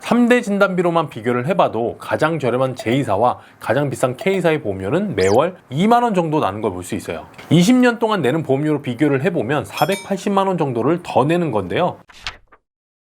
3대 진단비로만 비교를 해봐도 가장 저렴한 J사와 가장 비싼 K사의 보험료는 매월 2만원 정도 나는 걸 볼 수 있어요. 20년 동안 내는 보험료로 비교를 해보면 480만원 정도를 더 내는 건데요.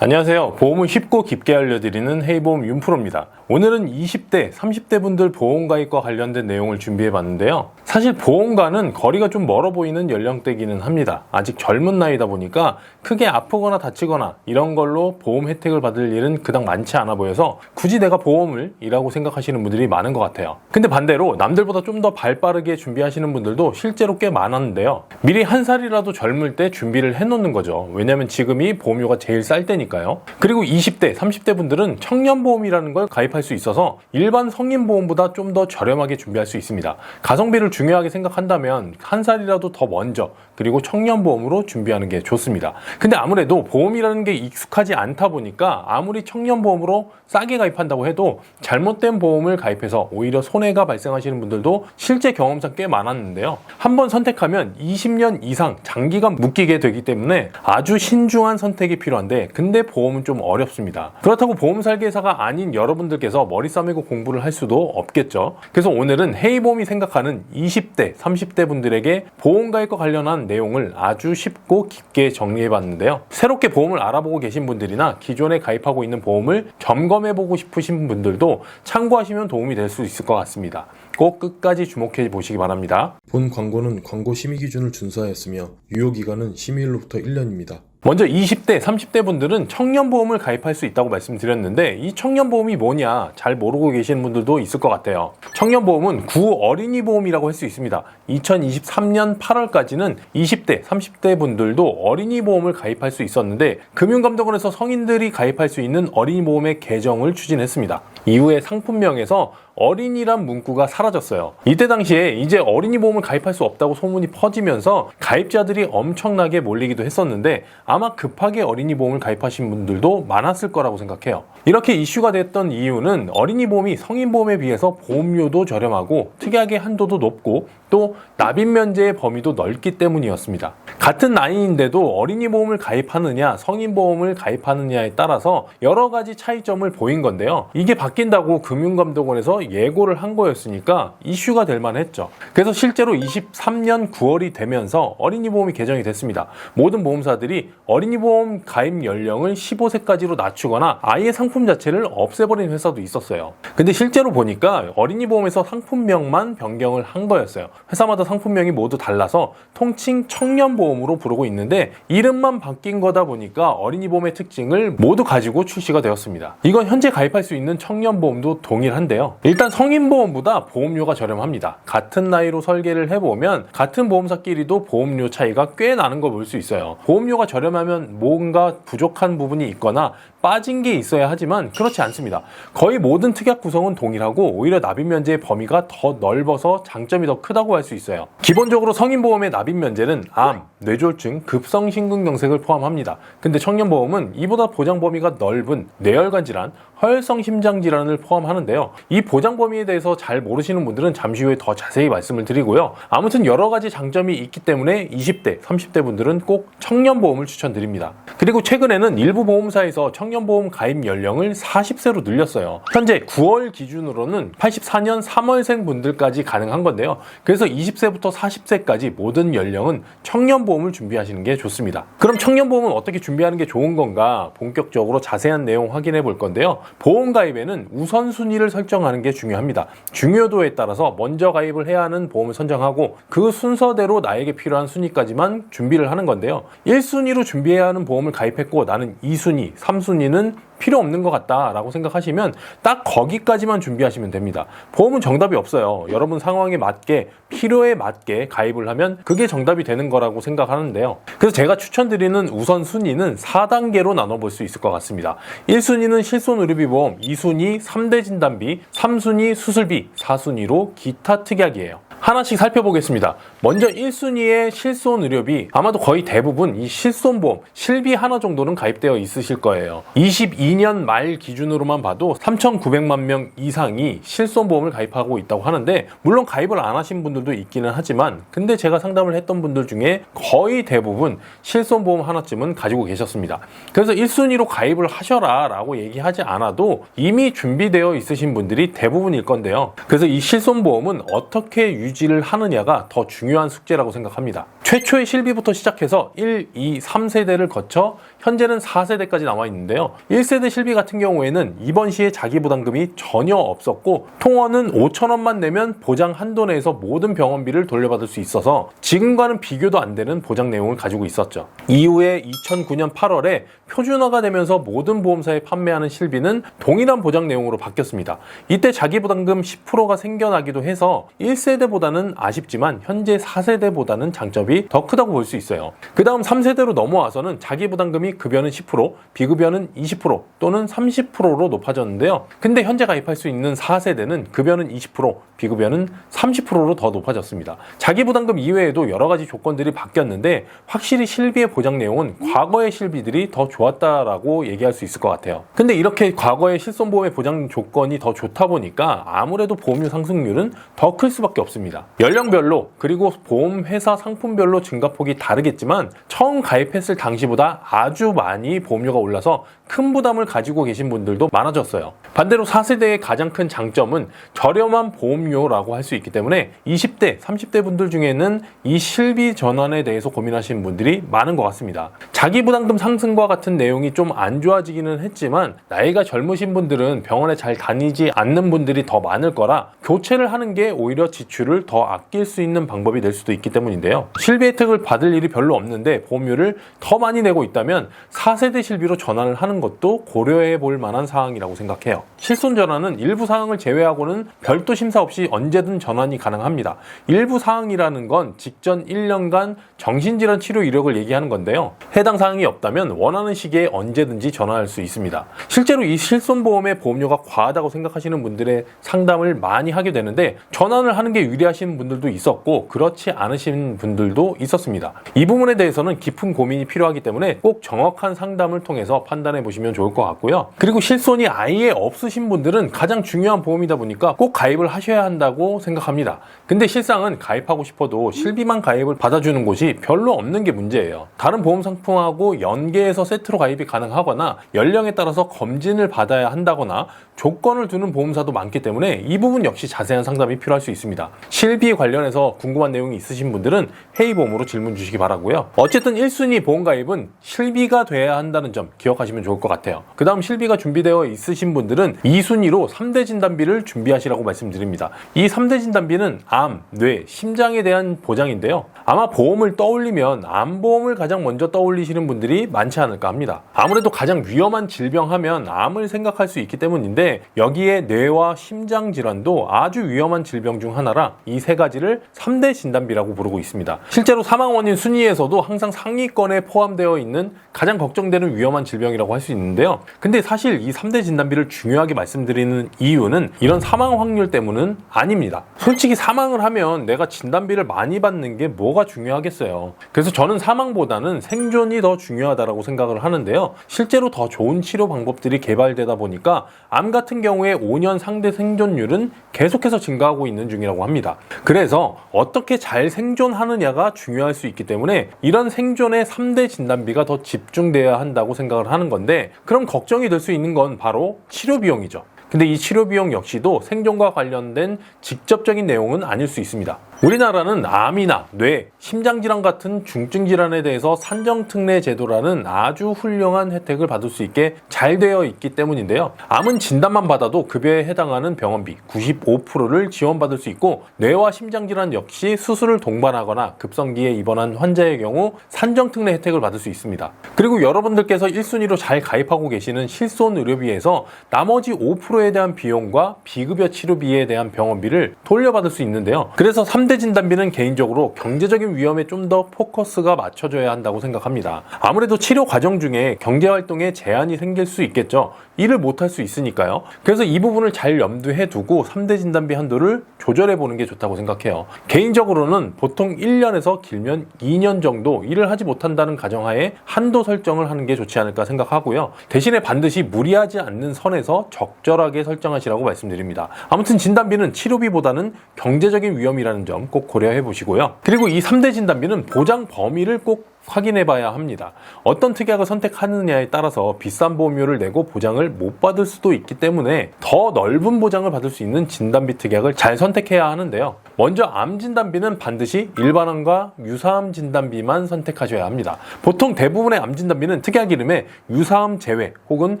안녕하세요. 보험을 쉽고 깊게 알려드리는 헤이보험 윤프로입니다. 오늘은 20대, 30대 분들 보험가입과 관련된 내용을 준비해봤는데요. 사실 보험가는 거리가 좀 멀어 보이는 연령대기는 합니다. 아직 젊은 나이다 보니까 크게 아프거나 다치거나 이런 걸로 보험 혜택을 받을 일은 그닥 많지 않아 보여서 굳이 내가 보험을 이라고 생각하시는 분들이 많은 것 같아요. 근데 반대로 남들보다 좀 더 발빠르게 준비하시는 분들도 실제로 꽤 많았는데요. 미리 한 살이라도 젊을 때 준비를 해놓는 거죠. 왜냐면 지금이 보험료가 제일 쌀 때니까요. 그리고 20대, 30대 분들은 청년보험이라는 걸 가입할 수 있어서 일반 성인보험보다 좀 더 저렴하게 준비할 수 있습니다. 가성비를 중요하게 생각한다면 한 살이라도 더 먼저 그리고 청년보험으로 준비하는 게 좋습니다. 근데 아무래도 보험이라는 게 익숙하지 않다 보니까 아무리 청년보험으로 싸게 가입한다고 해도 잘못된 보험을 가입해서 오히려 손해가 발생하시는 분들도 실제 경험상 꽤 많았는데요. 한번 선택하면 20년 이상 장기간 묶이게 되기 때문에 아주 신중한 선택이 필요한데 근데 보험은 좀 어렵습니다. 그렇다고 보험 설계사가 아닌 여러분들께서 머리 싸매고 공부를 할 수도 없겠죠. 그래서 오늘은 헤이보험이 생각하는 20대, 30대 분들에게 보험가입과 관련한 내용을 아주 쉽고 깊게 정리해봤는데요. 새롭게 보험을 알아보고 계신 분들이나 기존에 가입하고 있는 보험을 점검해보고 싶으신 분들도 참고하시면 도움이 될 수 있을 것 같습니다. 꼭 끝까지 주목해 보시기 바랍니다. 본 광고는 광고 심의 기준을 준수하였으며 유효기간은 심의일로부터 1년입니다. 먼저 20대, 30대 분들은 청년보험을 가입할 수 있다고 말씀드렸는데 이 청년보험이 뭐냐 잘 모르고 계시는 분들도 있을 것 같아요. 청년보험은 구어린이보험이라고 할 수 있습니다. 2023년 8월까지는 20대, 30대 분들도 어린이보험을 가입할 수 있었는데 금융감독원에서 성인들이 가입할 수 있는 어린이보험의 개정을 추진했습니다. 이후에 상품명에서 어린이란 문구가 사라졌어요. 이때 당시에 이제 어린이 보험을 가입할 수 없다고 소문이 퍼지면서 가입자들이 엄청나게 몰리기도 했었는데 아마 급하게 어린이 보험을 가입하신 분들도 많았을 거라고 생각해요. 이렇게 이슈가 됐던 이유는 어린이 보험이 성인 보험에 비해서 보험료도 저렴하고 특약의 한도도 높고 또 납입 면제의 범위도 넓기 때문이었습니다. 같은 나이인데도 어린이 보험을 가입하느냐 성인 보험을 가입하느냐에 따라서 여러 가지 차이점을 보인 건데요. 이게 바뀐다고 금융감독원에서 예고를 한 거였으니까 이슈가 될 만했죠. 그래서 실제로 23년 9월이 되면서 어린이 보험이 개정이 됐습니다. 모든 보험사들이 어린이 보험 가입 연령을 15세까지로 낮추거나 아예 상품 자체를 없애버린 회사도 있었어요. 근데 실제로 보니까 어린이 보험에서 상품명만 변경을 한 거였어요. 회사마다 상품명이 모두 달라서 통칭 청년보험으로 부르고 있는데 이름만 바뀐 거다 보니까 어린이 보험의 특징을 모두 가지고 출시가 되었습니다. 이건 현재 가입할 수 있는 청년보험도 동일한데요. 일단 성인보험보다 보험료가 저렴합니다. 같은 나이로 설계를 해보면 같은 보험사끼리도 보험료 차이가 꽤 나는 걸 볼 수 있어요. 보험료가 저렴하면 뭔가 부족한 부분이 있거나 빠진 게 있어야 하지만 그렇지 않습니다. 거의 모든 특약 구성은 동일하고 오히려 납입 면제의 범위가 더 넓어서 장점이 더 크다고 할 수 있어요. 기본적으로 성인보험의 납입 면제는 암, 뇌졸중, 급성심근경색을 포함합니다. 근데 청년보험은 이보다 보장 범위가 넓은 뇌혈관 질환, 허혈성 심장 질환을 포함하는데요. 이 보장 범위에 대해서 잘 모르시는 분들은 잠시 후에 더 자세히 말씀을 드리고요. 아무튼 여러 가지 장점이 있기 때문에 20대, 30대 분들은 꼭 청년보험을 추천드립니다. 그리고 최근에는 일부 보험사에서 청년보험 가입 연령을 40세로 늘렸어요. 현재 9월 기준으로는 84년 3월생 분들까지 가능한 건데요. 그래서 20세부터 40세까지 모든 연령은 청년보험을 준비하시는 게 좋습니다. 그럼 청년보험은 어떻게 준비하는 게 좋은 건가? 본격적으로 자세한 내용 확인해 볼 건데요. 보험 가입에는 우선순위를 설정하는 게 중요합니다. 중요도에 따라서 먼저 가입을 해야 하는 보험을 선정하고 그 순서대로 나에게 필요한 순위까지만 준비를 하는 건데요. 1순위로 준비해야 하는 보험을 가입했고 나는 2순위, 3순위는 필요 없는 것 같다라고 생각하시면 딱 거기까지만 준비하시면 됩니다. 보험은 정답이 없어요. 여러분 상황에 맞게 필요에 맞게 가입을 하면 그게 정답이 되는 거라고 생각하는데요. 그래서 제가 추천드리는 우선순위는 4단계로 나눠볼 수 있을 것 같습니다. 1순위는 실손의료비보험, 2순위 3대 진단비, 3순위 수술비, 4순위로 기타 특약이에요. 하나씩 살펴보겠습니다. 먼저 1순위의 실손 의료비, 아마도 거의 대부분 이 실손보험, 실비 하나 정도는 가입되어 있으실 거예요. 22년 말 기준으로만 봐도 3,900만 명 이상이 실손보험을 가입하고 있다고 하는데, 물론 가입을 안 하신 분들도 있기는 하지만, 근데 제가 상담을 했던 분들 중에 거의 대부분 실손보험 하나쯤은 가지고 계셨습니다. 그래서 1순위로 가입을 하셔라 라고 얘기하지 않아도 이미 준비되어 있으신 분들이 대부분일 건데요. 그래서 이 실손보험은 어떻게 유지를 하느냐가 더 중요한 숙제라고 생각합니다. 최초의 실비부터 시작해서 1, 2, 3세대를 거쳐 현재는 4세대까지 나와 있는데요. 1세대 실비 같은 경우에는 입원 시에 자기부담금이 전혀 없었고, 통원은 5,000원만 내면 보장 한도 내에서 모든 병원비를 돌려받을 수 있어서 지금과는 비교도 안 되는 보장 내용을 가지고 있었죠. 이후에 2009년 8월에 표준화가 되면서 모든 보험사에 판매하는 실비는 동일한 보장 내용으로 바뀌었습니다. 이때 자기부담금 10%가 생겨나기도 해서 1세대보다는 아쉽지만 현재 4세대보다는 장점이 더 크다고 볼 수 있어요. 그 다음 3세대로 넘어와서는 자기부담금이 급여는 10%, 비급여는 20% 또는 30%로 높아졌는데요. 근데 현재 가입할 수 있는 4세대는 급여는 20%, 비급여는 30%로 더 높아졌습니다. 자기부담금 이외에도 여러 가지 조건들이 바뀌었는데, 확실히 실비의 보장 내용은 과거의 실비들이 더 좋았다라고 얘기할 수 있을 것 같아요. 근데 이렇게 과거의 실손보험의 보장 조건이 더 좋다 보니까 아무래도 보험료 상승률은 더 클 수밖에 없습니다. 연령별로 그리고 보험회사 상품별로 증가폭이 다르겠지만 처음 가입했을 당시보다 아주 많이 보험료가 올라서 큰 부담을 가지고 계신 분들도 많아졌어요. 반대로 4세대의 가장 큰 장점은 저렴한 보험료라고 할 수 있기 때문에 20대, 30대 분들 중에는 이 실비 전환에 대해서 고민하시는 분들이 많은 것 같습니다. 자기부담금 상승과 같은 내용이 좀 안 좋아지기는 했지만 나이가 젊으신 분들은 병원에 잘 다니지 않는 분들이 더 많을 거라 교체를 하는 게 오히려 지출을 더 아낄 수 있는 방법이 될 수도 있기 때문인데요. 실비 혜택을 받을 일이 별로 없는데 보험료를 더 많이 내고 있다면 4세대 실비로 전환을 하는 것도 고려해 볼 만한 사항이라고 생각해요. 실손 전환은 일부 사항을 제외하고는 별도 심사 없이 언제든 전환이 가능합니다. 일부 사항이라는 건 직전 1년간 정신질환 치료 이력을 얘기하는 건데요. 해당 사항이 없다면 원하는 시기에 언제든지 전환할 수 있습니다. 실제로 이 실손보험의 보험료가 과하다고 생각하시는 분들의 상담을 많이 하게 되는데, 전환을 하는 게 유리하신 분들도 있었고 그렇지 않으신 분들도 있었습니다. 이 부분에 대해서는 깊은 고민이 필요하기 때문에 꼭 정확한 상담을 통해서 판단해 보시면 좋을 것 같고요. 그리고 실손이 아예 없으신 분들은 가장 중요한 보험이다 보니까 꼭 가입을 하셔야 한다고 생각합니다. 근데 실상은 가입하고 싶어도 실비만 가입을 받아주는 곳이 별로 없는 게 문제예요. 다른 보험 상품하고 연계해서 세트로 가입이 가능하거나 연령에 따라서 검진을 받아야 한다거나 조건을 두는 보험사도 많기 때문에 이 부분 역시 자세한 상담이 필요할 수 있습니다. 실비 관련해서 궁금한 내용이 있으신 분들은 헤이보험으로 질문 주시기 바라고요. 어쨌든 1순위 보험 가입은 실비가 돼야 한다는 점 기억하시면 좋을 것 같아요. 그 다음 실비가 준비되어 있으신 분들은 2순위로 3대 진단비를 준비하시라고 말씀드립니다. 이 3대 진단비는 암, 뇌, 심장에 대한 보장인데요. 아마 보험을 떠올리면 암보험을 가장 먼저 떠올리시는 분들이 많지 않을까 합니다. 아무래도 가장 위험한 질병 하면 암을 생각할 수 있기 때문인데, 여기에 뇌와 심장 질환도 아주 위험한 질병 중 하나라 이 세 가지를 3대 진단비라고 부르고 있습니다. 실제로 사망 원인 순위에서도 항상 상위권에 포함되어 있는 가장 걱정되는 위험한 질병이라고 할 수 있는데요. 근데 사실 이 3대 진단비를 중요하게 말씀드리는 이유는 이런 사망 확률 때문은 아닙니다. 솔직히 사망을 하면 내가 진단비를 많이 받는 게 뭐가 중요하겠어요. 그래서 저는 사망보다는 생존이 더 중요하다고 생각을 하는데요. 실제로 더 좋은 치료 방법들이 개발되다 보니까 암 같은 경우에 5년 상대 생존율은 계속해서 증가하고 있는 중이라고 합니다. 그래서 어떻게 잘 생존하느냐가 중요할 수 있기 때문에 이런 생존의 3대 진단비가 더 집중돼야 한다고 생각을 하는 건데, 그럼 걱정이 될 수 있는 건 바로 치료 비용이죠. 근데 이 치료 비용 역시도 생존과 관련된 직접적인 내용은 아닐 수 있습니다. 우리나라는 암이나 뇌, 심장질환 같은 중증질환에 대해서 산정특례 제도라는 아주 훌륭한 혜택을 받을 수 있게 잘 되어 있기 때문인데요. 암은 진단만 받아도 급여에 해당하는 병원비 95%를 지원받을 수 있고, 뇌와 심장질환 역시 수술을 동반하거나 급성기에 입원한 환자의 경우 산정특례 혜택을 받을 수 있습니다. 그리고 여러분들께서 1순위로 잘 가입하고 계시는 실손의료비에서 나머지 5%에 대한 비용과 비급여 치료비에 대한 병원비를 돌려받을 수 있는데요. 그래서 3대 3대 진단비는 개인적으로 경제적인 위험에 좀 더 포커스가 맞춰져야 한다고 생각합니다. 아무래도 치료 과정 중에 경제활동에 제한이 생길 수 있겠죠. 일을 못할 수 있으니까요. 그래서 이 부분을 잘 염두에 두고 3대 진단비 한도를 조절해 보는 게 좋다고 생각해요. 개인적으로는 보통 1년에서 길면 2년 정도 일을 하지 못한다는 가정하에 한도 설정을 하는 게 좋지 않을까 생각하고요. 대신에 반드시 무리하지 않는 선에서 적절하게 설정하시라고 말씀드립니다. 아무튼 진단비는 치료비보다는 경제적인 위험이라는 점 꼭 고려해 보시고요. 그리고 이 3대 진단비는 보장 범위를 꼭 확인해 봐야 합니다. 어떤 특약을 선택하느냐에 따라서 비싼 보험료를 내고 보장을 못 받을 수도 있기 때문에 더 넓은 보장을 받을 수 있는 진단비 특약을 잘 선택해야 하는데요. 먼저 암 진단비는 반드시 일반암과 유사암 진단비만 선택하셔야 합니다. 보통 대부분의 암 진단비는 특약 이름에 유사암 제외 혹은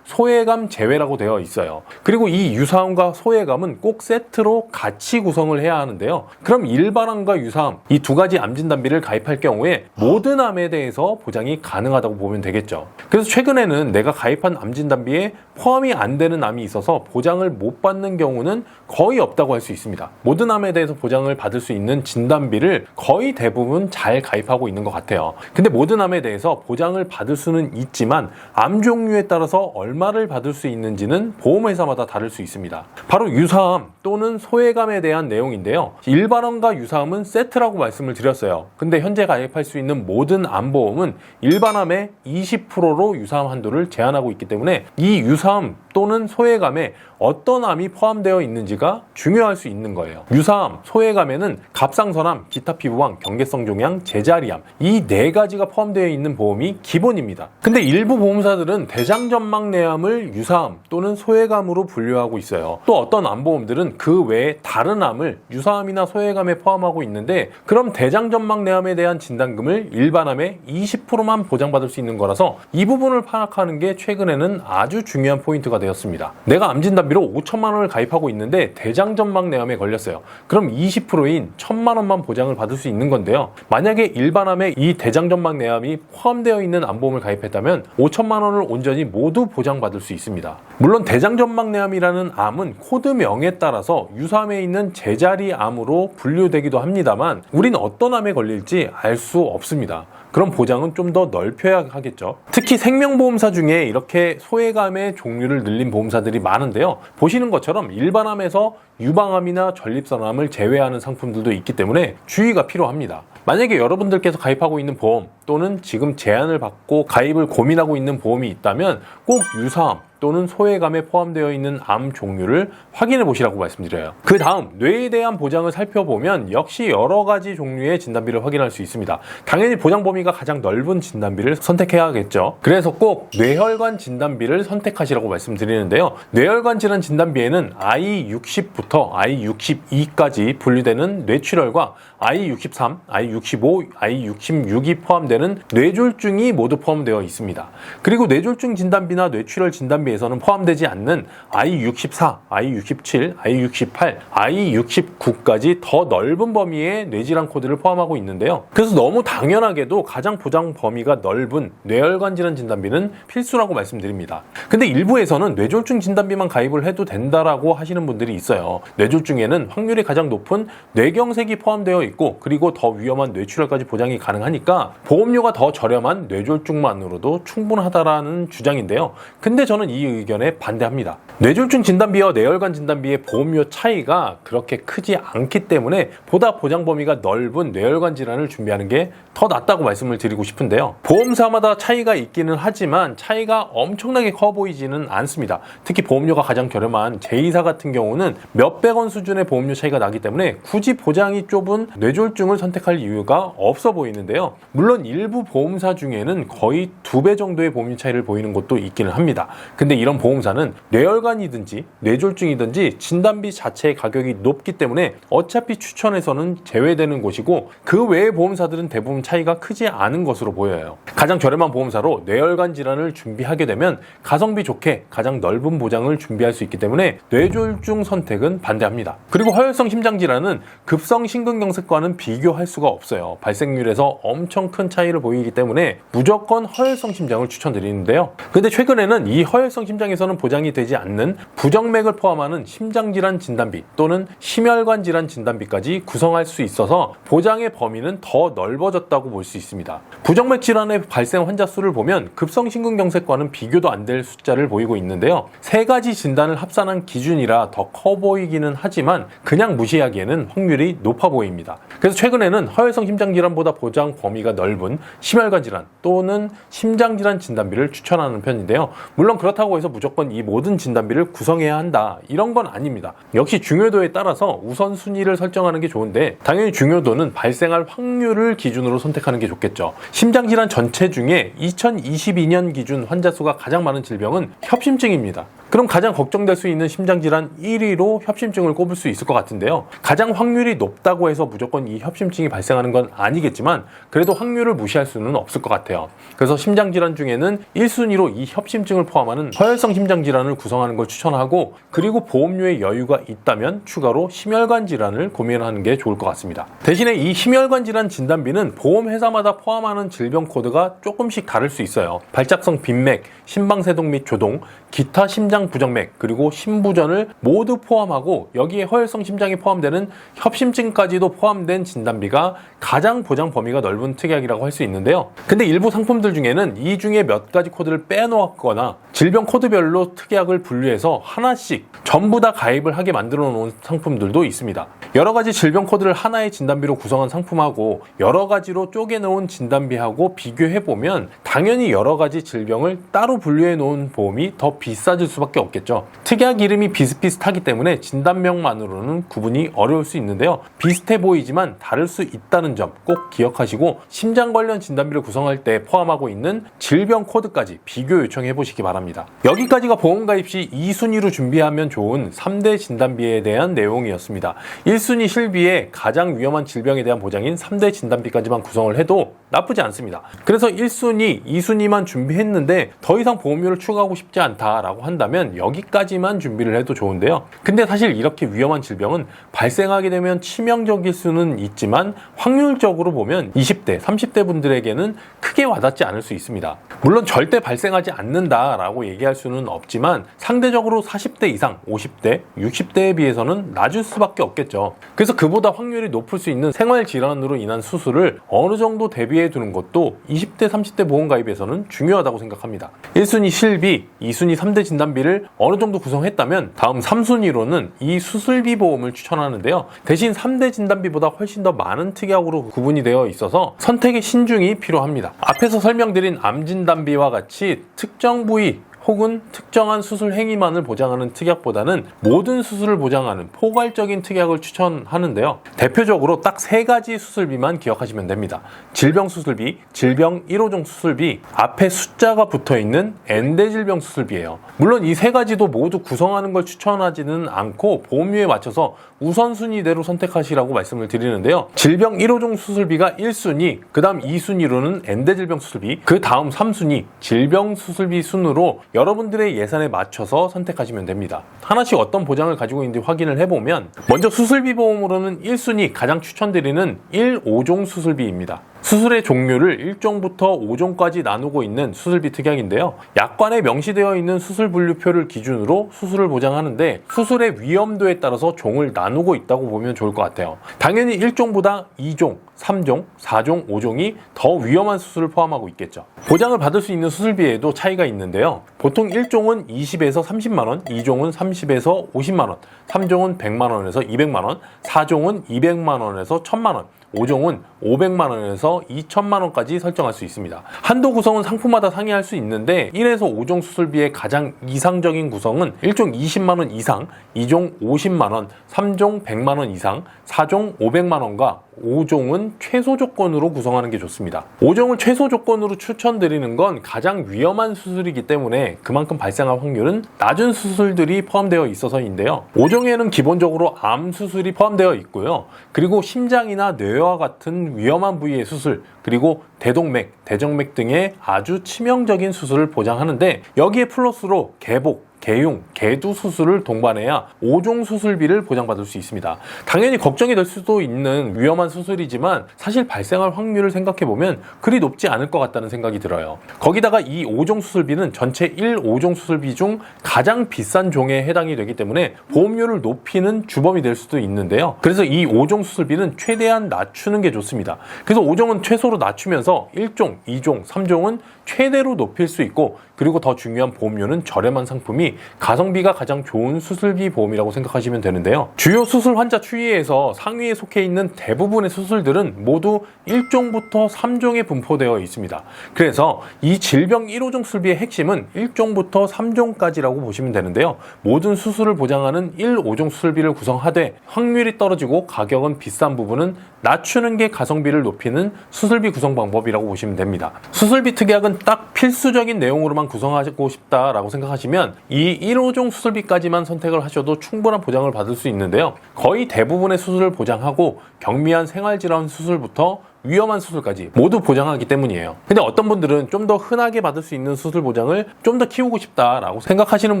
소외감 제외라고 되어 있어요. 그리고 이 유사암과 소외감은 꼭 세트로 같이 구성을 해야 하는데요. 그럼 일반암과 유사암 이 두 가지 암 진단비를 가입할 경우에 모든 암에 대해서 보장이 가능하다고 보면 되겠죠. 그래서 최근에는 내가 가입한 암 진단비에 포함이 안 되는 암이 있어서 보장을 못 받는 경우는 거의 없다고 할 수 있습니다. 모든 암에 대해서 보장을 받을 수 있는 진단비를 거의 대부분 잘 가입하고 있는 것 같아요. 근데 모든 암에 대해서 보장을 받을 수는 있지만 암 종류에 따라서 얼마를 받을 수 있는지는 보험회사마다 다를 수 있습니다. 바로 유사암 또는 소외감에 대한 내용인데요. 일반암과 유사암은 세트라고 말씀을 드렸어요. 근데 현재 가입할 수 있는 모든 암보험은 일반암의 20%로 유사암 한도를 제한하고 있기 때문에 이 유사암 또는 소외감에 어떤 암이 포함되어 있는지가 중요할 수 있는 거예요. 유사암, 소외감에는 갑상선암, 기타 피부암, 경계성 종양, 제자리암 이 네 가지가 포함되어 있는 보험이 기본입니다. 근데 일부 보험사들은 대장전막내암을 유사암 또는 소외감으로 분류하고 있어요. 또 어떤 암보험들은 그 외에 다른 암을 유사암이나 소외감에 포함하고 있는데 그럼 대장전막내암에 대한 진단금을 일반암의 20%만 보장받을 수 있는 거라서 이 부분을 파악하는 게 최근에는 아주 중요한 포인트가 되었습니다. 내가 암진단비로 5천만 원을 가입하고 있는데 대장전막내암에 걸렸어요. 그럼 20%인 1,000만 원만 보장을 받을 수 있는 건데요. 만약에 일반암에 이 대장전막내암이 포함되어 있는 암보험을 가입했다면 5천만 원을 온전히 모두 보장받을 수 있습니다. 물론 대장전막내암이라는 암은 코드명에 따라서 유사암에 있는 제자리암으로 분류되기도 합니다만 우린 어떤 암에 걸릴지 알 수 없습니다. 그럼 보장은 좀 더 넓혀야 하겠죠. 특히 생명보험사 중에 이렇게 소외감의 종류를 늘린 보험사들이 많은데요. 보시는 것처럼 일반암에서 유방암이나 전립선암을 제외하는 상품들도 있기 때문에 주의가 필요합니다. 만약에 여러분들께서 가입하고 있는 보험 또는 지금 제한을 받고 가입을 고민하고 있는 보험이 있다면 꼭 유사암 또는 소외감에 포함되어 있는 암 종류를 확인해 보시라고 말씀드려요. 그 다음 뇌에 대한 보장을 살펴보면 역시 여러 가지 종류의 진단비를 확인할 수 있습니다. 당연히 보장 범위가 가장 넓은 진단비를 선택해야겠죠. 그래서 꼭 뇌혈관 진단비를 선택하시라고 말씀드리는데요. 뇌혈관 질환 진단비에는 I60부터 I62까지 분류되는 뇌출혈과 I63, I65, I66이 포함되는 뇌졸중이 모두 포함되어 있습니다. 그리고 뇌졸중 진단비나 뇌출혈 진단비에서는 포함되지 않는 I64, I67, I68, I69까지 더 넓은 범위의 뇌질환 코드를 포함하고 있는데요. 그래서 너무 당연하게도 가장 보장 범위가 넓은 뇌혈관 질환 진단비는 필수라고 말씀드립니다. 근데 일부에서는 뇌졸중 진단비만 가입을 해도 된다라고 하시는 분들이 있어요. 뇌졸중에는 확률이 가장 높은 뇌경색이 포함되어 있고 그리고 더 위험한 뇌출혈까지 보장이 가능하니까 보험료가 더 저렴한 뇌졸중만으로도 충분하다라는 주장인데요. 근데 저는 이 의견에 반대합니다. 뇌졸중 진단비와 뇌혈관 진단비의 보험료 차이가 그렇게 크지 않기 때문에 보다 보장 범위가 넓은 뇌혈관 질환을 준비하는 게 더 낫다고 말씀을 드리고 싶은데요. 보험사마다 차이가 있기는 하지만 차이가 엄청나게 커 보이지는 않습니다. 특히 보험료가 가장 저렴한 제2사 같은 경우는 몇백 원 수준의 보험료 차이가 나기 때문에 굳이 보장이 좁은 뇌졸중을 선택할 이유가 없어 보이는데요. 물론 일부 보험사 중에는 거의 2배 정도의 보험료 차이를 보이는 곳도 있기는 합니다. 근데 이런 보험사는 뇌혈관이든지 뇌졸중이든지 진단비 자체의 가격이 높기 때문에 어차피 추천에서는 제외되는 곳이고 그 외의 보험사들은 대부분 차이가 크지 않은 것으로 보여요. 가장 저렴한 보험사로 뇌혈관 질환을 준비하게 되면 가성비 좋게 가장 넓은 보장을 준비할 수 있기 때문에 뇌졸중 선택은 반대합니다. 그리고 허혈성 심장질환은 급성 심근경색과는 비교할 수가 없어요. 발생률에서 엄청 큰 차이가 차이를 보이기 때문에 무조건 허혈성 심장을 추천드리는데요. 근데 최근에는 이 허혈성 심장에서는 보장이 되지 않는 부정맥을 포함하는 심장질환 진단비 또는 심혈관 질환 진단비까지 구성할 수 있어서 보장의 범위는 더 넓어졌다고 볼 수 있습니다. 부정맥 질환의 발생 환자 수를 보면 급성심근경색과는 비교도 안 될 숫자를 보이고 있는데요. 세 가지 진단을 합산한 기준이라 더 커 보이기는 하지만 그냥 무시하기에는 확률이 높아 보입니다. 그래서 최근에는 허혈성 심장질환보다 보장 범위가 넓은 심혈관 질환 또는 심장질환 진단비를 추천하는 편인데요. 물론 그렇다고 해서 무조건 이 모든 진단비를 구성해야 한다 이런 건 아닙니다. 역시 중요도에 따라서 우선순위를 설정하는 게 좋은데 당연히 중요도는 발생할 확률을 기준으로 선택하는 게 좋겠죠. 심장질환 전체 중에 2022년 기준 환자 수가 가장 많은 질병은 협심증입니다. 그럼 가장 걱정될 수 있는 심장질환 1위로 협심증을 꼽을 수 있을 것 같은데요. 가장 확률이 높다고 해서 무조건 이 협심증이 발생하는 건 아니겠지만 그래도 확률을 무시할 수는 없을 것 같아요. 그래서 심장질환 중에는 1순위로 이 협심증을 포함하는 허혈성 심장질환을 구성하는 걸 추천하고 그리고 보험료의 여유가 있다면 추가로 심혈관 질환을 고민하는 게 좋을 것 같습니다. 대신에 이 심혈관 질환 진단비는 보험회사마다 포함하는 질병 코드가 조금씩 다를 수 있어요. 발작성 빈맥, 심방세동 및 조동, 기타 심장 부정맥 그리고 심부전을 모두 포함하고 여기에 허혈성 심장이 포함되는 협심증까지도 포함된 진단비가 가장 보장 범위가 넓은 특약이라고 할 수 있는데요. 근데 일부 상품들 중에는 이 중에 몇 가지 코드를 빼놓았거나 질병 코드별로 특약을 분류해서 하나씩 전부 다 가입을 하게 만들어 놓은 상품들도 있습니다. 여러 가지 질병 코드를 하나의 진단비로 구성한 상품하고 여러 가지로 쪼개 놓은 진단비하고 비교해 보면 당연히 여러 가지 질병을 따로 분류해 놓은 보험이 더 비싸질 수밖에 없겠죠. 특약 이름이 비슷비슷하기 때문에 진단명만으로는 구분이 어려울 수 있는데요. 비슷해 보이지만 다를 수 있다는 점 꼭 기억하시고 심장 관련 진단비를 구성할 때 포함하고 있는 질병 코드까지 비교 요청해 보시기 바랍니다. 여기까지가 보험 가입 시 2순위로 준비하면 좋은 3대 진단비에 대한 내용이었습니다. 1순위 실비에 가장 위험한 질병에 대한 보장인 3대 진단비까지만 구성을 해도 나쁘지 않습니다. 그래서 1순위, 2순위만 준비했는데 더 이상 보험료를 추가하고 싶지 않다라고 한다면 여기까지만 준비를 해도 좋은데요. 근데 사실 이렇게 위험한 질병은 발생하게 되면 치명적일 수는 있지만 확률적으로 보면 20대, 30대 분들에게는 크게 와닿지 않을 수 있습니다. 물론 절대 발생하지 않는다라고 얘기할 수는 없지만 상대적으로 40대 이상, 50대, 60대에 비해서는 낮을 수밖에 없겠죠. 그래서 그보다 확률이 높을 수 있는 생활질환으로 인한 수술을 어느 정도 대비해 두는 것도 20대, 30대 보험 가입에서는 중요하다고 생각합니다. 1순위 실비, 2순위 3대 진단비를 어느 정도 구성했다면 다음 3순위로는 이 수술비 보험을 추천하는데요. 대신 3대 진단비보다 훨씬 더 많은 특약으로 구분이 되어 있어서 선택의 신중이 필요합니다. 앞에서 설명드린 암 진단비와 같이 특정 부위 혹은 특정한 수술 행위만을 보장하는 특약보다는 모든 수술을 보장하는 포괄적인 특약을 추천하는데요. 대표적으로 딱 세 가지 수술비만 기억하시면 됩니다. 질병 수술비, 질병 1호종 수술비, 앞에 숫자가 붙어있는 엔대질병 수술비예요. 물론 이 세 가지도 모두 구성하는 걸 추천하지는 않고 보험료에 맞춰서 우선순위대로 선택하시라고 말씀을 드리는데요. 질병 1호종 수술비가 1순위, 그 다음 2순위로는 엔대질병 수술비, 그 다음 3순위 질병 수술비 순으로 여러분들의 예산에 맞춰서 선택하시면 됩니다. 하나씩 어떤 보장을 가지고 있는지 확인을 해보면 먼저 수술비 보험으로는 1순위 가장 추천드리는 1, 5종 수술비입니다. 수술의 종류를 1종부터 5종까지 나누고 있는 수술비 특약인데요. 약관에 명시되어 있는 수술 분류표를 기준으로 수술을 보장하는데 수술의 위험도에 따라서 종을 나누고 있다고 보면 좋을 것 같아요. 당연히 1종보다 2종, 3종, 4종, 5종이 더 위험한 수술을 포함하고 있겠죠. 보장을 받을 수 있는 수술비에도 차이가 있는데요. 보통 1종은 20에서 30만원, 2종은 30에서 50만원, 3종은 100만원에서 200만원, 4종은 200만원에서 1000만원, 5종은 500만원에서 2천만원까지 설정할 수 있습니다. 한도 구성은 상품마다 상이할 수 있는데 1에서 5종 수술비의 가장 이상적인 구성은 1종 20만원 이상, 2종 50만원, 3종 100만원 이상, 4종 500만원과 5종은 최소 조건으로 구성하는 게 좋습니다. 5종을 최소 조건으로 추천드리는 건 가장 위험한 수술이기 때문에 그만큼 발생할 확률은 낮은 수술들이 포함되어 있어서인데요. 5종에는 기본적으로 암 수술이 포함되어 있고요. 그리고 심장이나 뇌와 같은 위험한 부위의 수술, 그리고 대동맥, 대정맥 등의 아주 치명적인 수술을 보장하는데 여기에 플러스로 개복, 개흉, 개두 수술을 동반해야 5종 수술비를 보장받을 수 있습니다. 당연히 걱정이 될 수도 있는 위험한 수술이지만 사실 발생할 확률을 생각해보면 그리 높지 않을 것 같다는 생각이 들어요. 거기다가 이 5종 수술비는 전체 5종 수술비 중 가장 비싼 종에 해당이 되기 때문에 보험료를 높이는 주범이 될 수도 있는데요. 그래서 이 5종 수술비는 최대한 낮추는 게 좋습니다. 그래서 5종은 최소로 낮추면서 1종, 2종, 3종은 최대로 높일 수 있고, 그리고 더 중요한 보험료는 저렴한 상품이 가성비가 가장 좋은 수술비 보험이라고 생각하시면 되는데요. 주요 수술 환자 추이에서 상위에 속해 있는 대부분의 수술들은 모두 1종부터 3종에 분포되어 있습니다. 그래서 이 질병 1호종 수술비의 핵심은 1종부터 3종까지라고 보시면 되는데요. 모든 수술을 보장하는 1, 5종 수술비를 구성하되 확률이 떨어지고 가격은 비싼 부분은 낮추는 게 가성비를 높이는 수술비 구성 방법이라고 보시면 됩니다. 수술비 특약은 딱 필수적인 내용으로만 구성하고 싶다라고 생각하시면 이 1호종 수술비까지만 선택을 하셔도 충분한 보장을 받을 수 있는데요. 거의 대부분의 수술을 보장하고 경미한 생활질환 수술부터 위험한 수술까지 모두 보장하기 때문이에요. 근데 어떤 분들은 좀 더 흔하게 받을 수 있는 수술 보장을 좀 더 키우고 싶다라고 생각하시는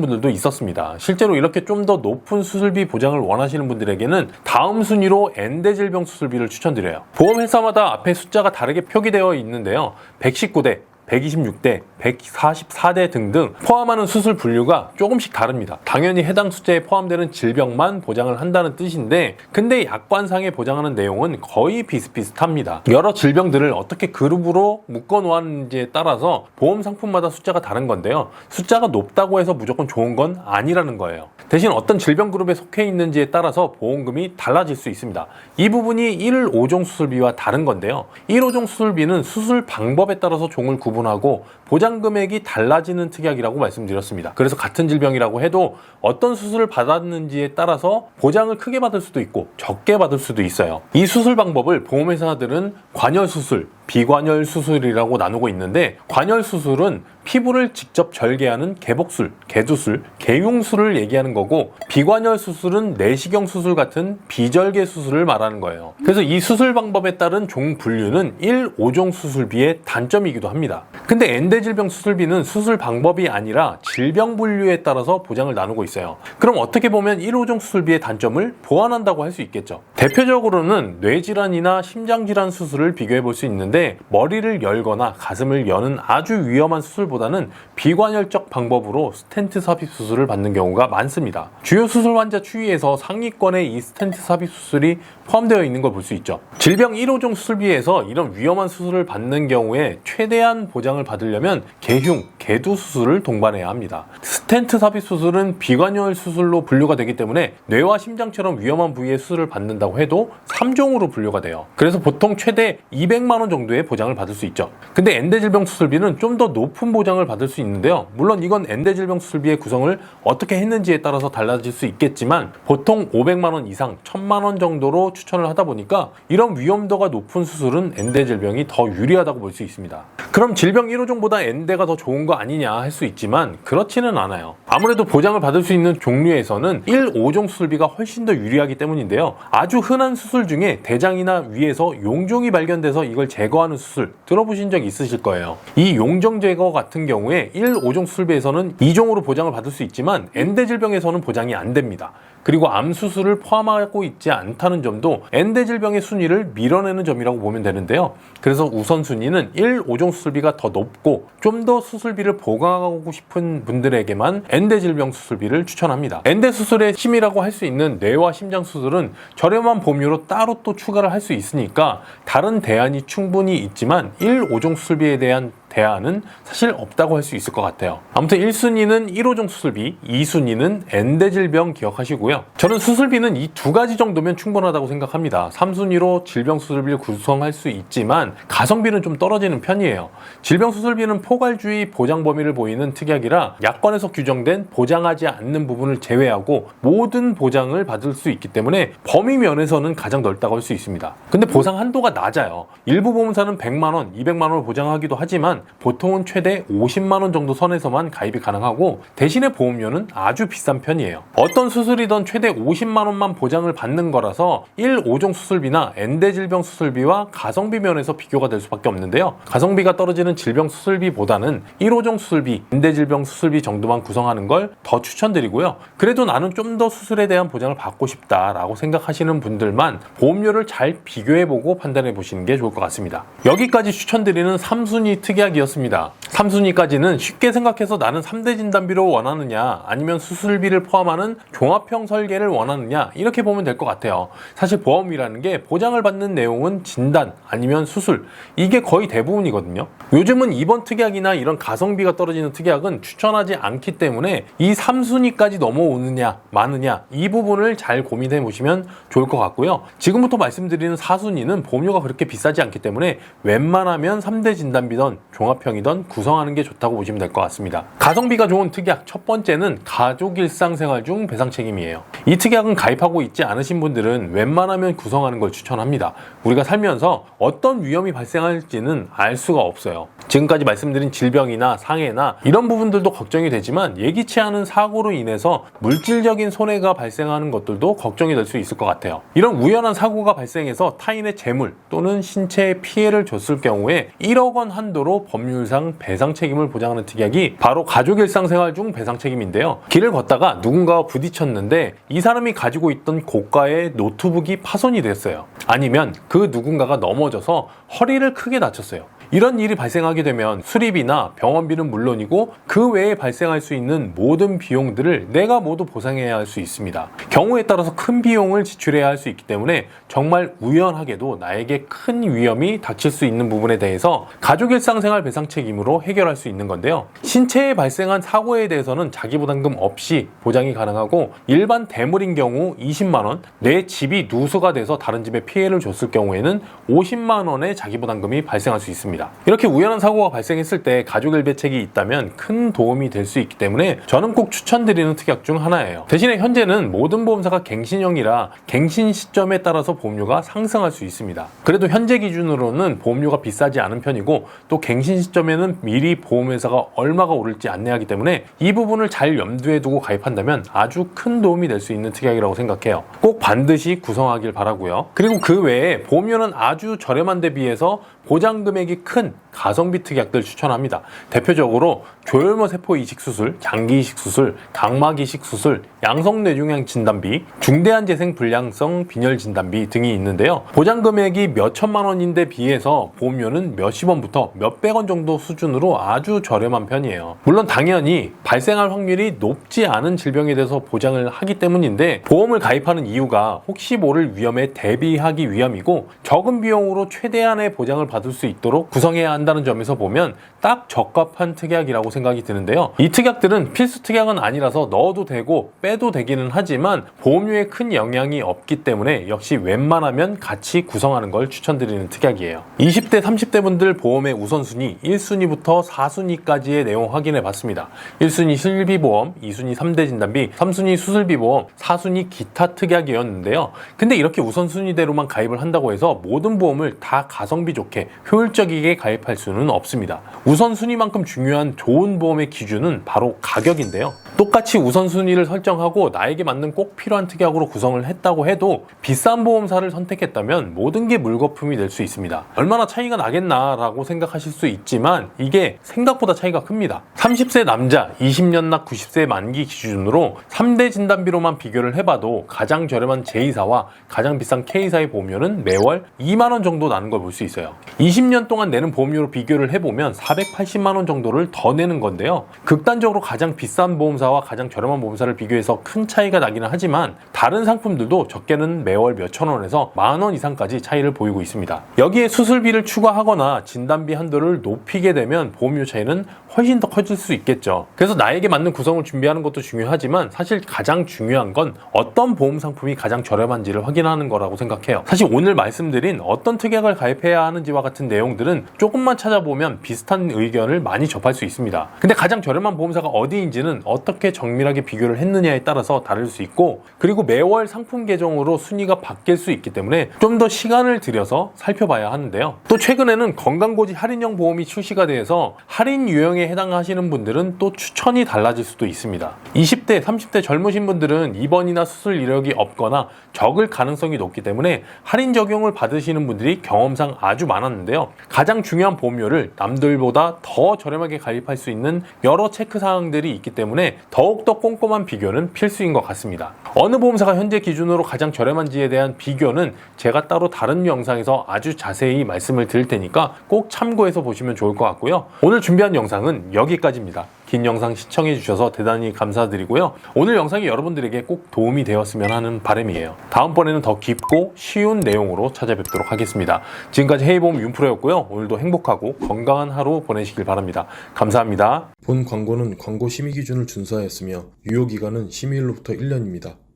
분들도 있었습니다. 실제로 이렇게 좀 더 높은 수술비 보장을 원하시는 분들에게는 다음 순위로 엔대질병 수술비를 추천드려요. 보험회사마다 앞에 숫자가 다르게 표기되어 있는데요. 119대, 126대, 144대 등등 포함하는 수술 분류가 조금씩 다릅니다. 당연히 해당 숫자에 포함되는 질병만 보장을 한다는 뜻인데, 근데 약관상에 보장하는 내용은 거의 비슷비슷합니다. 여러 질병들을 어떻게 그룹으로 묶어 놓았는지에 따라서 보험 상품마다 숫자가 다른 건데요. 숫자가 높다고 해서 무조건 좋은 건 아니라는 거예요. 대신 어떤 질병 그룹에 속해 있는지에 따라서 보험금이 달라질 수 있습니다. 이 부분이 1, 5종 수술비와 다른 건데요. 1, 5종 수술비는 수술 방법에 따라서 종을 구분하고 보장 금액이 달라지는 특약이라고 말씀드렸습니다. 그래서 같은 질병이라고 해도 어떤 수술을 받았는지에 따라서 보장을 크게 받을 수도 있고 적게 받을 수도 있어요. 이 수술 방법을 보험회사들은 관열 수술, 비관열 수술이라고 나누고 있는데, 관열 수술은 피부를 직접 절개하는 개복술, 개두술, 개흉술을 얘기하는 거고, 비관열 수술은 내시경 수술 같은 비절개 수술을 말하는 거예요. 그래서 이 수술 방법에 따른 종 분류는 1, 5종 수술비의 단점이기도 합니다. 근데 엔대질병 수술비는 수술 방법이 아니라 질병 분류에 따라서 보장을 나누고 있어요. 그럼 어떻게 보면 1, 5종 수술비의 단점을 보완한다고 할 수 있겠죠. 대표적으로는 뇌질환이나 심장질환 수술을 비교해 볼 수 있는데, 머리를 열거나 가슴을 여는 아주 위험한 수술보다는 비관열적 방법으로 스텐트 삽입 수술을 받는 경우가 많습니다. 주요 수술 환자 추이에서 상위권에 이 스텐트 삽입 수술이 포함되어 있는 걸 볼 수 있죠. 질병 1호종 수술비에서 이런 위험한 수술을 받는 경우에 최대한 보장을 받으려면 개흉, 개두 수술을 동반해야 합니다. 스텐트 삽입 수술은 비관열 수술로 분류가 되기 때문에 뇌와 심장처럼 위험한 부위의 수술을 받는다고 해도 3종으로 분류가 돼요. 그래서 보통 최대 200만 원 정도의 보장을 받을 수 있죠. 근데 엔대질병 수술비는 좀 더 높은 보장을 받을 수 있는데요. 물론 이건 엔대질병 수술비의 구성을 어떻게 했는지에 따라서 달라질 수 있겠지만 보통 500만 원 이상 1000만 원 정도로 추천을 하다 보니까 이런 위험도가 높은 수술은 엔대질병이 더 유리하다고 볼 수 있습니다. 그럼 질병 1호종보다 엔대가 더 좋은 거 아니냐 할 수 있지만 그렇지는 않아요. 아무래도 보장을 받을 수 있는 종류에서는 1, 5종 수술비가 훨씬 더 유리하기 때문인데요. 아주 흔한 수술 중에 대장이나 위에서 용종이 발견돼서 이걸 제거하는 수술 들어보신 적 있으실 거예요. 이 용종 제거 같은 경우에 1, 5종 수술비에서는 2종으로 보장을 받을 수 있지만 엔대질병에서는 보장이 안 됩니다. 그리고 암 수술을 포함하고 있지 않다는 점도 엔대질병의 순위를 밀어내는 점이라고 보면 되는데요. 그래서 우선순위는 1, 5종 수술비가 더 높고 좀 더 수술비를 보강하고 싶은 분들에게만 엔대질병 수술비를 추천합니다. 엔대 수술의 심이라고 할 수 있는 뇌와 심장 수술은 저렴한 보험료로 따로 또 추가를 할 수 있으니까 다른 대안이 충분히 있지만 1, 5종 수술비에 대한 대안은 사실 없다고 할 수 있을 것 같아요. 아무튼 1순위는 1호종 수술비, 2순위는 엔대질병 기억하시고요. 저는 수술비는 이 두 가지 정도면 충분하다고 생각합니다. 3순위로 질병 수술비를 구성할 수 있지만 가성비는 좀 떨어지는 편이에요. 질병 수술비는 포괄주의 보장 범위를 보이는 특약이라 약관에서 규정된 보장하지 않는 부분을 제외하고 모든 보장을 받을 수 있기 때문에 범위 면에서는 가장 넓다고 할 수 있습니다. 근데 보상 한도가 낮아요. 일부 보험사는 100만 원, 200만 원을 보장하기도 하지만 보통은 최대 50만 원 정도 선에서만 가입이 가능하고 대신에 보험료는 아주 비싼 편이에요. 어떤 수술이든 최대 50만 원만 보장을 받는 거라서 1, 5종 수술비나 엔대 질병 수술비와 가성비 면에서 비교가 될 수밖에 없는데요. 가성비가 떨어지는 질병 수술비보다는 1, 5종 수술비, 엔대 질병 수술비 정도만 구성하는 걸 더 추천드리고요. 그래도 나는 좀 더 수술에 대한 보장을 받고 싶다라고 생각하시는 분들만 보험료를 잘 비교해보고 판단해 보시는 게 좋을 것 같습니다. 여기까지 추천드리는 3순위 특약이었습니다. 3순위까지는 쉽게 생각해서 나는 3대 진단비로 원하느냐 아니면 수술비를 포함하는 종합형 설계를 원하느냐 이렇게 보면 될 것 같아요. 사실 보험이라는 게 보장을 받는 내용은 진단 아니면 수술 이게 거의 대부분이거든요. 요즘은 이번 특약이나 이런 가성비가 떨어지는 특약은 추천하지 않기 때문에 이 3순위까지 넘어오느냐 마느냐 이 부분을 잘 고민해 보시면 좋을 것 같고요. 지금부터 말씀드리는 4순위는 보험료가 그렇게 비싸지 않기 때문에 웬만하면 3대 진단비든 종합형이든 구성하는 게 좋다고 보시면 될 것 같습니다. 가성비가 좋은 특약 첫 번째는 가족 일상생활 중 배상 책임이에요. 이 특약은 가입하고 있지 않으신 분들은 웬만하면 구성하는 걸 추천합니다. 우리가 살면서 어떤 위험이 발생할지는 알 수가 없어요. 지금까지 말씀드린 질병이나 상해나 이런 부분들도 걱정이 되지만 예기치 않은 사고로 인해서 물질적인 손해가 발생하는 것들도 걱정이 될 수 있을 것 같아요. 이런 우연한 사고가 발생해서 타인의 재물 또는 신체에 피해를 줬을 경우에 1억 원 한도로 법률상 배상 책임을 보장하는 특약이 바로 가족 일상생활 중 배상 책임인데요. 길을 걷다가 누군가와 부딪혔는데 이 사람이 가지고 있던 고가의 노트북이 파손이 됐어요. 아니면 그 누군가가 넘어져서 허리를 크게 다쳤어요. 이런 일이 발생하게 되면 수리비나 병원비는 물론이고 그 외에 발생할 수 있는 모든 비용들을 내가 모두 보상해야 할 수 있습니다. 경우에 따라서 큰 비용을 지출해야 할 수 있기 때문에 정말 우연하게도 나에게 큰 위험이 닥칠 수 있는 부분에 대해서 가족 일상생활 배상 책임으로 해결할 수 있는 건데요. 신체에 발생한 사고에 대해서는 자기부담금 없이 보장이 가능하고 일반 대물인 경우 20만 원, 내 집이 누수가 돼서 다른 집에 피해를 줬을 경우에는 50만 원의 자기부담금이 발생할 수 있습니다. 이렇게 우연한 사고가 발생했을 때 가족일배책이 있다면 큰 도움이 될 수 있기 때문에 저는 꼭 추천드리는 특약 중 하나예요. 대신에 현재는 모든 보험사가 갱신형이라 갱신 시점에 따라서 보험료가 상승할 수 있습니다. 그래도 현재 기준으로는 보험료가 비싸지 않은 편이고 또 갱신 시점에는 미리 보험회사가 얼마가 오를지 안내하기 때문에 이 부분을 잘 염두에 두고 가입한다면 아주 큰 도움이 될 수 있는 특약이라고 생각해요. 꼭 반드시 구성하길 바라고요. 그리고 그 외에 보험료는 아주 저렴한 데 비해서 보장 금액이 큰 가성비 특약들 추천합니다. 대표적으로 조혈모 세포 이식 수술, 장기 이식 수술, 각막 이식 수술, 양성 뇌종양 진단비, 중대한 재생 불량성 빈혈 진단비 등이 있는데요. 보장 금액이 몇 천만 원인데 비해서 보험료는 몇십 원부터 몇백 원 정도 수준으로 아주 저렴한 편이에요. 물론 당연히 발생할 확률이 높지 않은 질병에 대해서 보장을 하기 때문인데 보험을 가입하는 이유가 혹시 모를 위험에 대비하기 위함이고 적은 비용으로 최대한의 보장을 받을 수 있도록 구성해야 한다는 점에서 보면 딱 적합한 특약이라고 생각이 드는데요. 이 특약들은 필수 특약은 아니라서 넣어도 되고 빼도 되기는 하지만 보험료에 큰 영향이 없기 때문에 역시 웬만하면 같이 구성하는 걸 추천드리는 특약이에요. 20대, 30대 분들 보험의 우선순위 1순위부터 4순위까지의 내용 확인해 봤습니다. 1순위 실비보험, 2순위 3대 진단비, 3순위 수술비보험, 4순위 기타 특약이었는데요. 근데 이렇게 우선순위대로만 가입을 한다고 해서 모든 보험을 다 가성비 좋게 효율적이게 가입할 수는 없습니다. 우선순위만큼 중요한 좋은 보험의 기준은 바로 가격인데요. 똑같이 우선순위를 설정하고 나에게 맞는 꼭 필요한 특약으로 구성을 했다고 해도 비싼 보험사를 선택했다면 모든 게 물거품이 될 수 있습니다. 얼마나 차이가 나겠나라고 생각하실 수 있지만 이게 생각보다 차이가 큽니다. 30세 남자, 20년 납 90세 만기 기준으로 3대 진단비로만 비교를 해봐도 가장 저렴한 J사와 가장 비싼 K사의 보험료는 매월 2만 원 정도 나는 걸 볼 수 있어요. 20년 동안 내는 보험료로 비교를 해보면 480만 원 정도를 더 내는 건데요. 극단적으로 가장 비싼 보험사와 가장 저렴한 보험사를 비교해서 큰 차이가 나기는 하지만 다른 상품들도 적게는 매월 몇천 원에서 만 원 이상까지 차이를 보이고 있습니다. 여기에 수술비를 추가하거나 진단비 한도를 높이게 되면 보험료 차이는 훨씬 더 커질 수 있겠죠. 그래서 나에게 맞는 구성을 준비하는 것도 중요하지만 사실 가장 중요한 건 어떤 보험 상품이 가장 저렴한지를 확인하는 거라고 생각해요. 사실 오늘 말씀드린 어떤 특약을 가입해야 하는지와 같은 내용들은 조금만 찾아보면 비슷한 의견을 많이 접할 수 있습니다. 근데 가장 저렴한 보험사가 어디인지는 어떻게 정밀하게 비교를 했느냐에 따라서 다를 수 있고 그리고 매월 상품 계정으로 순위가 바뀔 수 있기 때문에 좀 더 시간을 들여서 살펴봐야 하는데요. 또 최근에는 건강고지 할인형 보험이 출시가 돼서 할인 유형에 해당하시는 분들은 또 추천이 달라질 수도 있습니다. 20대, 30대 젊으신 분들은 입원이나 수술 이력이 없거나 적을 가능성이 높기 때문에 할인 적용을 받으시는 분들이 경험상 아주 많았는데요. 가장 중요한 보험료를 남들보다 더 저렴하게 가입할 수 있는 여러 체크 사항들이 있기 때문에 더욱더 꼼꼼한 비교는 필수인 것 같습니다. 어느 보험사가 현재 기준으로 가장 저렴한지에 대한 비교는 제가 따로 다른 영상에서 아주 자세히 말씀을 드릴 테니까 꼭 참고해서 보시면 좋을 것 같고요. 오늘 준비한 영상은 여기까지입니다. 긴 영상 시청해 주셔서 대단히 감사드리고요. 오늘 영상이 여러분들에게 꼭 도움이 되었으면 하는 바람이에요. 다음번에는 더 깊고 쉬운 내용으로 찾아뵙도록 하겠습니다. 지금까지 헤이보험 윤프로였고요. 오늘도 행복하고 건강한 하루 보내시길 바랍니다. 감사합니다. 본 광고는 광고 심의 기준을 준수하였으며 유효기간은 심의일로부터 1년입니다.